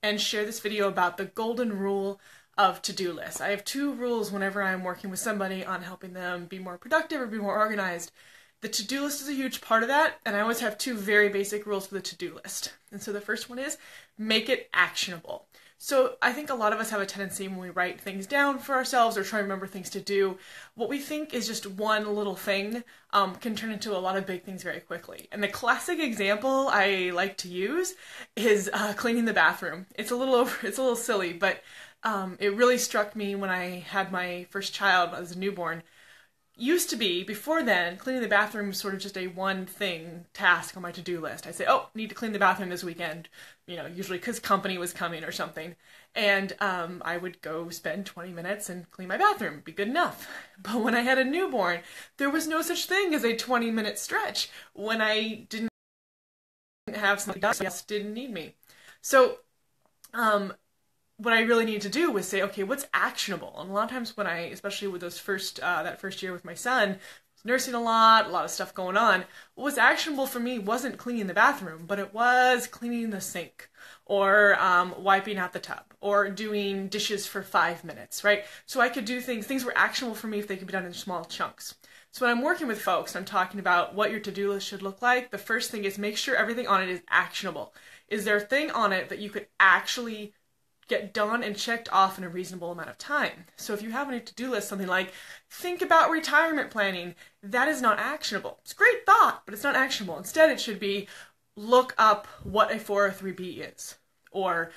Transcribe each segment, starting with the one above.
and share this video about the golden rule of to-do lists. I have two rules whenever I'm working with somebody on helping them be more productive or be more organized. The to-do list is a huge part of that, and I always have two very basic rules for the to-do list. And so the first one is make it actionable. So I think a lot of us have a tendency when we write things down for ourselves or try to remember things to do, what we think is just one little thing can turn into a lot of big things very quickly. And the classic example I like to use is cleaning the bathroom. It's a little silly, but it really struck me when I had my first child as a newborn. Used to be, before then, cleaning the bathroom was sort of just a one thing task on my to-do list. I'd say, oh, need to clean the bathroom this weekend, usually because company was coming or something. And I would go spend 20 minutes and clean my bathroom. It'd be good enough. But when I had a newborn, there was no such thing as a 20-minute stretch when I didn't have something done, so didn't need me. So, what I really need to do was say, okay, what's actionable? And a lot of times when I, especially with those that first year with my son, was nursing a lot of stuff going on, what was actionable for me wasn't cleaning the bathroom, but it was cleaning the sink, or wiping out the tub, or doing dishes for 5 minutes, right? So I could do things were actionable for me if they could be done in small chunks. So when I'm working with folks, I'm talking about what your to-do list should look like. The first thing is make sure everything on it is actionable. Is there a thing on it that you could actually get done and checked off in a reasonable amount of time? So if you have a to-do list, something like, think about retirement planning, that is not actionable. It's a great thought, but it's not actionable. Instead, it should be, look up what a 403B is, or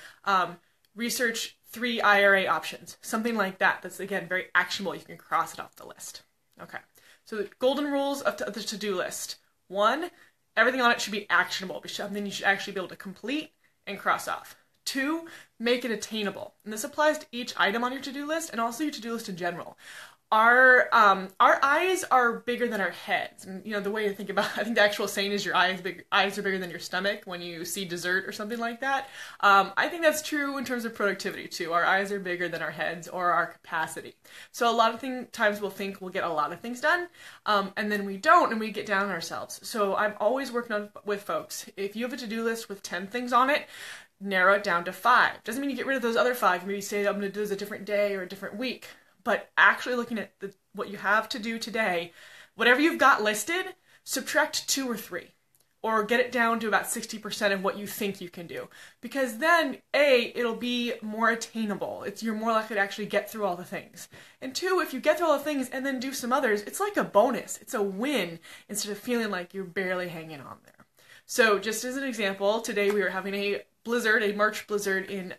research 3 IRA options, something like that. That's, again, very actionable. You can cross it off the list. Okay, so the golden rules of the to-do list. 1, everything on it should be actionable. It should be something you should actually be able to complete and cross off. 2, make it attainable. And this applies to each item on your to-do list and also your to-do list in general. Our eyes are bigger than our heads. And the way to think about, I think the actual saying is your eyes are bigger than your stomach when you see dessert or something like that. I think that's true in terms of productivity too. Our eyes are bigger than our heads or our capacity. So a lot of times we'll think we'll get a lot of things done, and then we don't, and we get down on ourselves. So I'm always working with folks. If you have a to-do list with 10 things on it, narrow it down to 5. Doesn't mean you get rid of those other 5. Maybe say I'm going to do this a different day or a different week. But actually looking at what you have to do today, whatever you've got listed, subtract 2 or 3. Or get it down to about 60% of what you think you can do. Because then, A, it'll be more attainable. You're more likely to actually get through all the things. And 2, if you get through all the things and then do some others, it's like a bonus. It's a win instead of feeling like you're barely hanging on there. So just as an example, today we were having a March blizzard in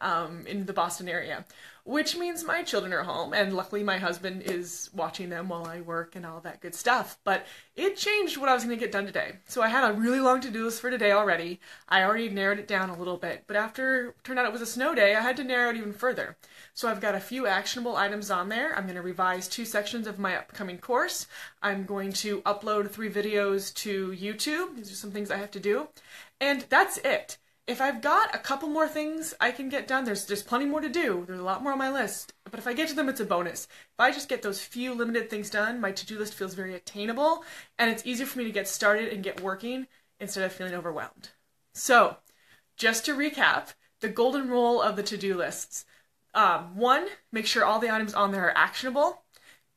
the Boston area, which means my children are home, and luckily my husband is watching them while I work and all that good stuff. But it changed what I was going to get done today. So I had a really long to-do list for today already. I already narrowed it down a little bit, but after it turned out it was a snow day, I had to narrow it even further. So I've got a few actionable items on there. I'm going to revise 2 sections of my upcoming course. I'm going to upload 3 videos to YouTube. These are some things I have to do. And that's it. If I've got a couple more things I can get done, there's plenty more to do. There's a lot more on my list. But if I get to them, it's a bonus. If I just get those few limited things done, my to-do list feels very attainable, and it's easier for me to get started and get working instead of feeling overwhelmed. So, just to recap, the golden rule of the to-do lists. 1, make sure all the items on there are actionable.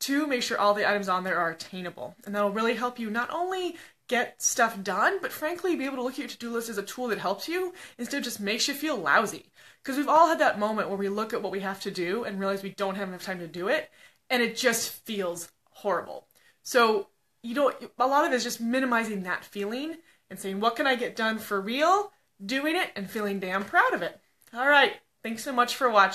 2, make sure all the items on there are attainable. And that'll really help you not only get stuff done, but frankly be able to look at your to-do list as a tool that helps you instead of just makes you feel lousy. Because we've all had that moment where we look at what we have to do and realize we don't have enough time to do it, and it just feels horrible. So, a lot of it is just minimizing that feeling and saying, what can I get done for real, doing it, and feeling damn proud of it. All right, thanks so much for watching.